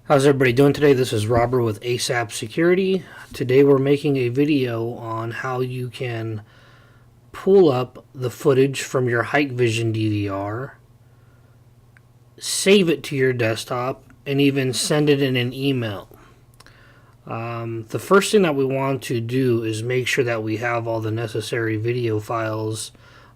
How's everybody doing today? This is Robert with ASAP Security. Today we're making a video on how you can pull up the footage from your Hikvision DVR, save it to your desktop, and even send it in an email. The first thing that we want to do is make sure that we have all the necessary video files,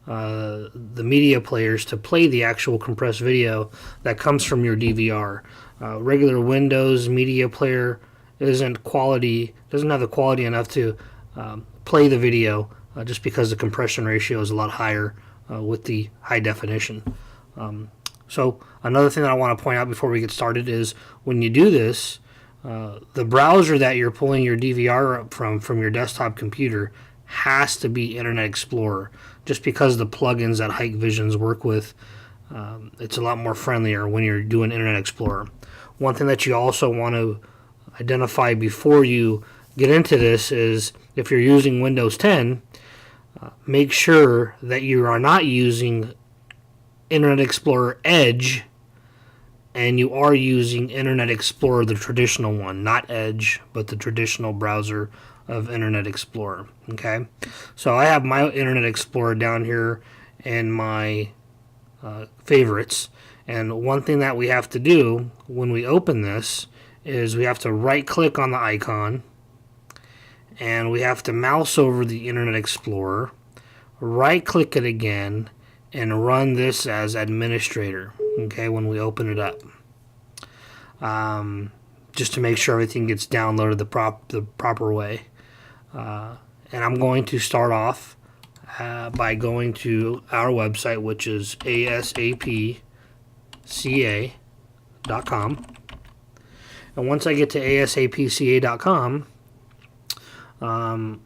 the media players to play the actual compressed video that comes from your DVR. Regular Windows media player doesn't have the quality enough to play the video just because the compression ratio is a lot higher with the high definition. So another thing that I want to point out before we get started is when you do this, the browser that you're pulling your DVR up from your desktop computer has to be Internet Explorer, just because the plugins that Hikvisions work with, it's a lot more friendlier when you're doing Internet Explorer. One thing that you also want to identify before you get into this is if you're using Windows 10, make sure that you are not using Internet Explorer Edge and you are using Internet Explorer, the traditional one, not Edge, but the traditional browser of Internet Explorer. Okay, so I have my Internet Explorer down here in my favorites, and one thing that we have to do when we open this is we have to right click on the icon and we have to mouse over the Internet Explorer, right click it again, and run this as administrator, okay, when we open it up, just to make sure everything gets downloaded the proper way. And I'm going to start off by going to our website, which is asapca.com. And once I get to asapca.com, the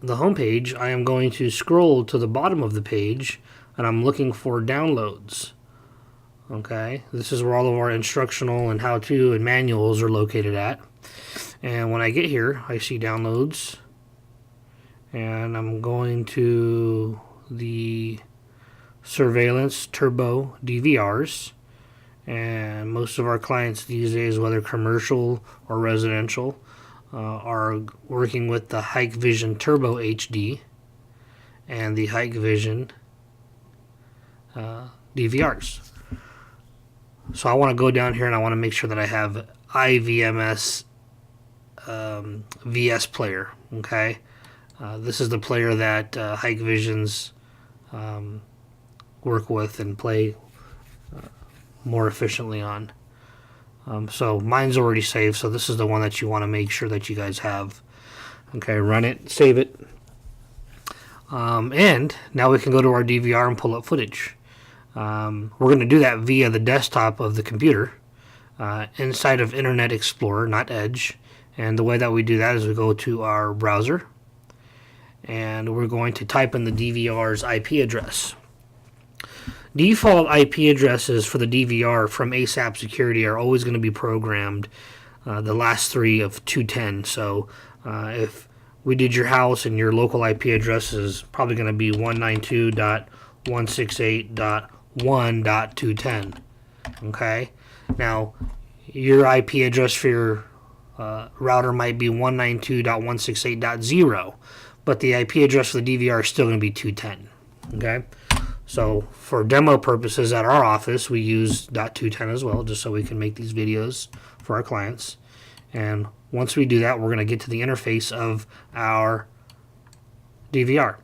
homepage, I am going to scroll to the bottom of the page, and I'm looking for downloads. Okay, this is where all of our instructional and how-to and manuals are located at. And when I get here, I see downloads, and I'm going to the surveillance turbo DVRs. And most of our clients these days, whether commercial or residential, are working with the Hikvision Turbo HD and the Hikvision DVRs. So I want to go down here and I want to make sure that I have IVMS VS player. Okay, this is the player that Hikvisions work with and play more efficiently on. So mine's already saved, so this is the one that you want to make sure that you guys have. Okay, run it, save it, and now we can go to our DVR and pull up footage. We're going to do that via the desktop of the computer inside of Internet Explorer, not Edge. And the way that we do that is we go to our browser and we're going to type in the DVR's IP address. Default IP addresses for the DVR from ASAP Security are always going to be programmed the last three of 210. So if we did your house and your local IP address is probably going to be 192.168.1.210. Okay, now your IP address for your router might be 192.168.0, but the IP address for the DVR is still going to be 210. Okay, so for demo purposes at our office, we use .210 as well, just so we can make these videos for our clients. And once we do that, we're going to get to the interface of our DVR.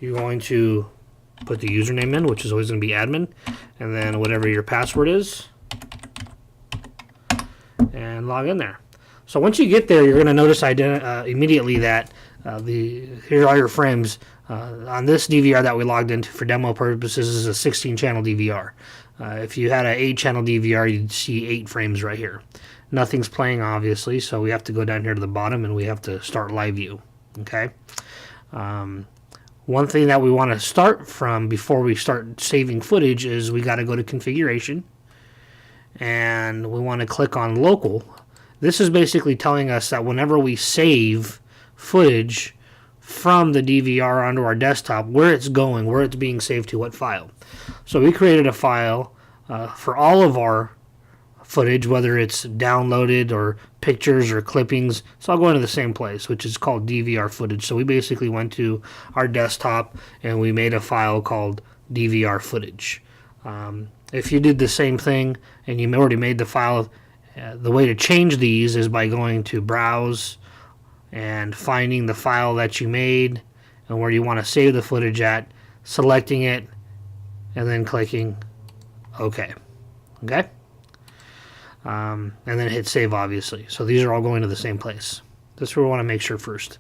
You're going to put the username in, which is always going to be admin, and then whatever your password is, and log in there. So once you get there, you're going to notice immediately that here are your frames. On this DVR that we logged into for demo purposes is a 16-channel DVR. If you had an 8-channel DVR, you'd see 8 frames right here. Nothing's playing, obviously, so we have to go down here to the bottom and we have to start live view. Okay. One thing that we want to start from before we start saving footage is we got to go to configuration and we want to click on local. This is basically telling us that whenever we save footage from the DVR onto our desktop, where it's going, where it's being saved to, what file. So we created a file for all of our footage, whether it's downloaded or pictures or clippings. It's all going to the same place, which is called DVR footage. So we basically went to our desktop and we made a file called DVR footage. If you did the same thing and you already made the file, the way to change these is by going to Browse and finding the file that you made and where you want to save the footage at, selecting it, and then clicking OK. Okay? And then hit save, obviously. So these are all going to the same place. This is where we want to make sure first.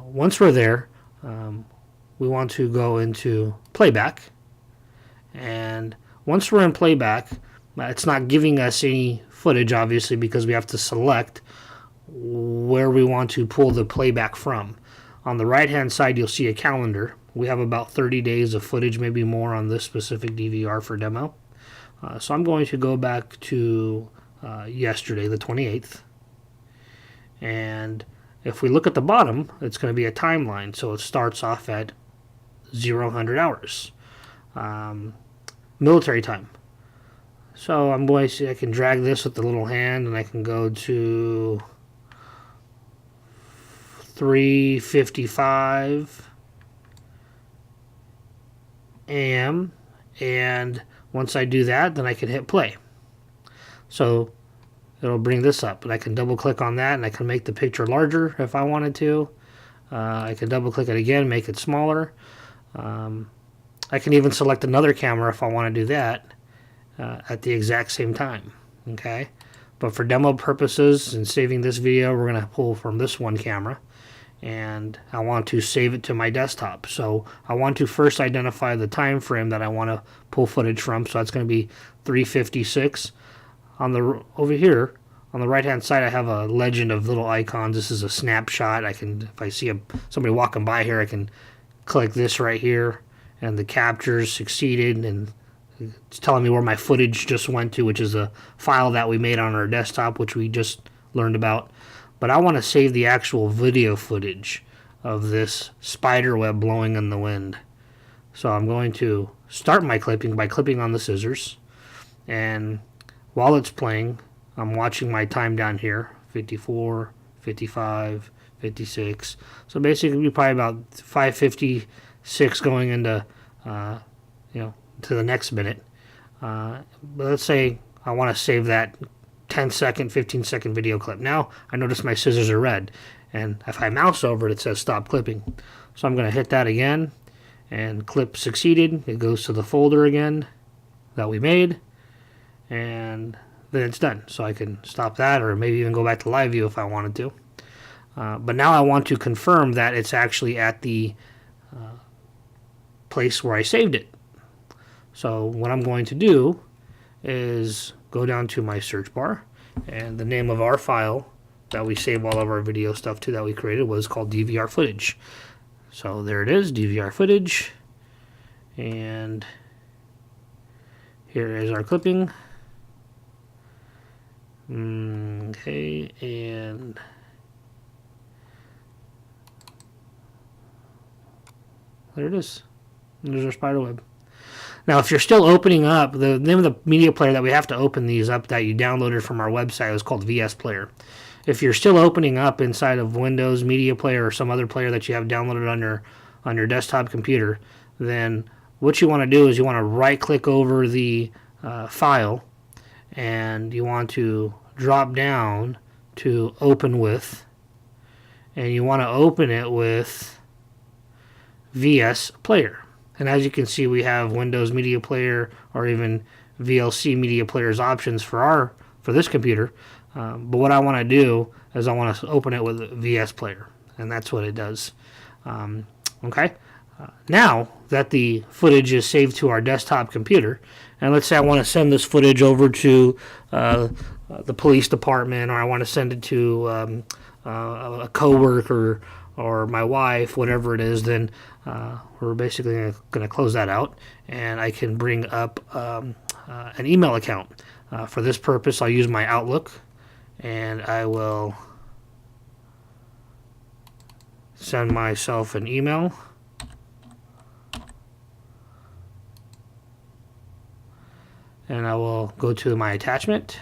Once we're there, we want to go into playback. And once we're in playback, it's not giving us any footage, obviously, because we have to select where we want to pull the playback from. On the right-hand side, you'll see a calendar. We have about 30 days of footage, maybe more, on this specific DVR for demo. So I'm going to go back to yesterday, the 28th. And if we look at the bottom, it's going to be a timeline. So it starts off at 0-100 hours. Military time. So I'm going to see, I can drag this with the little hand and I can go to 3:55 a.m. and once I do that, then I can hit play. So it'll bring this up, and I can double click on that and I can make the picture larger if I wanted to. I can double click it again, make it smaller. I can even select another camera if I want to do that at the exact same time. Okay, but for demo purposes and saving this video, we're going to pull from this one camera, and I want to save it to my desktop. So I want to first identify the time frame that I want to pull footage from. So that's going to be 3:56. Over here on the right hand side, I have a legend of little icons. This is a snapshot. I can, if I see somebody walking by here, I can click this right here, and the captures succeeded, and it's telling me where my footage just went to, which is a file that we made on our desktop, which we just learned about. But I want to save the actual video footage of this spider web blowing in the wind. So I'm going to start my clipping by clipping on the scissors, and while it's playing, I'm watching my time down here, 54, 55, 56. So basically probably about 5:56 going into to the next minute. But let's say I want to save that 10-second, 15-second video clip. Now I notice my scissors are red, and if I mouse over it, it says stop clipping. So I'm going to hit that again, and clip succeeded. It goes to the folder again that we made, and then it's done. So I can stop that, or maybe even go back to live view if I wanted to. But now I want to confirm that it's actually at the place where I saved it. So what I'm going to do is go down to my search bar, and the name of our file that we save all of our video stuff to that we created was called DVR footage. So there it is, DVR footage, and here is our clipping. Okay, and there it is. There's our spider web. Now, if you're still opening up, the name of the media player that we have to open these up that you downloaded from our website is called VS Player. If you're still opening up inside of Windows Media Player or some other player that you have downloaded on your desktop computer, then what you want to do is you want to right-click over the file, and you want to drop down to Open With, and you want to open it with VS Player. And as you can see, we have Windows Media Player or even VLC Media Player's options for this computer. But what I want to do is I want to open it with VS Player, and that's what it does. Okay. Now that the footage is saved to our desktop computer, and let's say I want to send this footage over to the police department, or I want to send it to a coworker or my wife, whatever it is, then we're basically going to close that out, and I can bring up an email account. For this purpose, I'll use my Outlook, and I will send myself an email. And I will go to my attachment.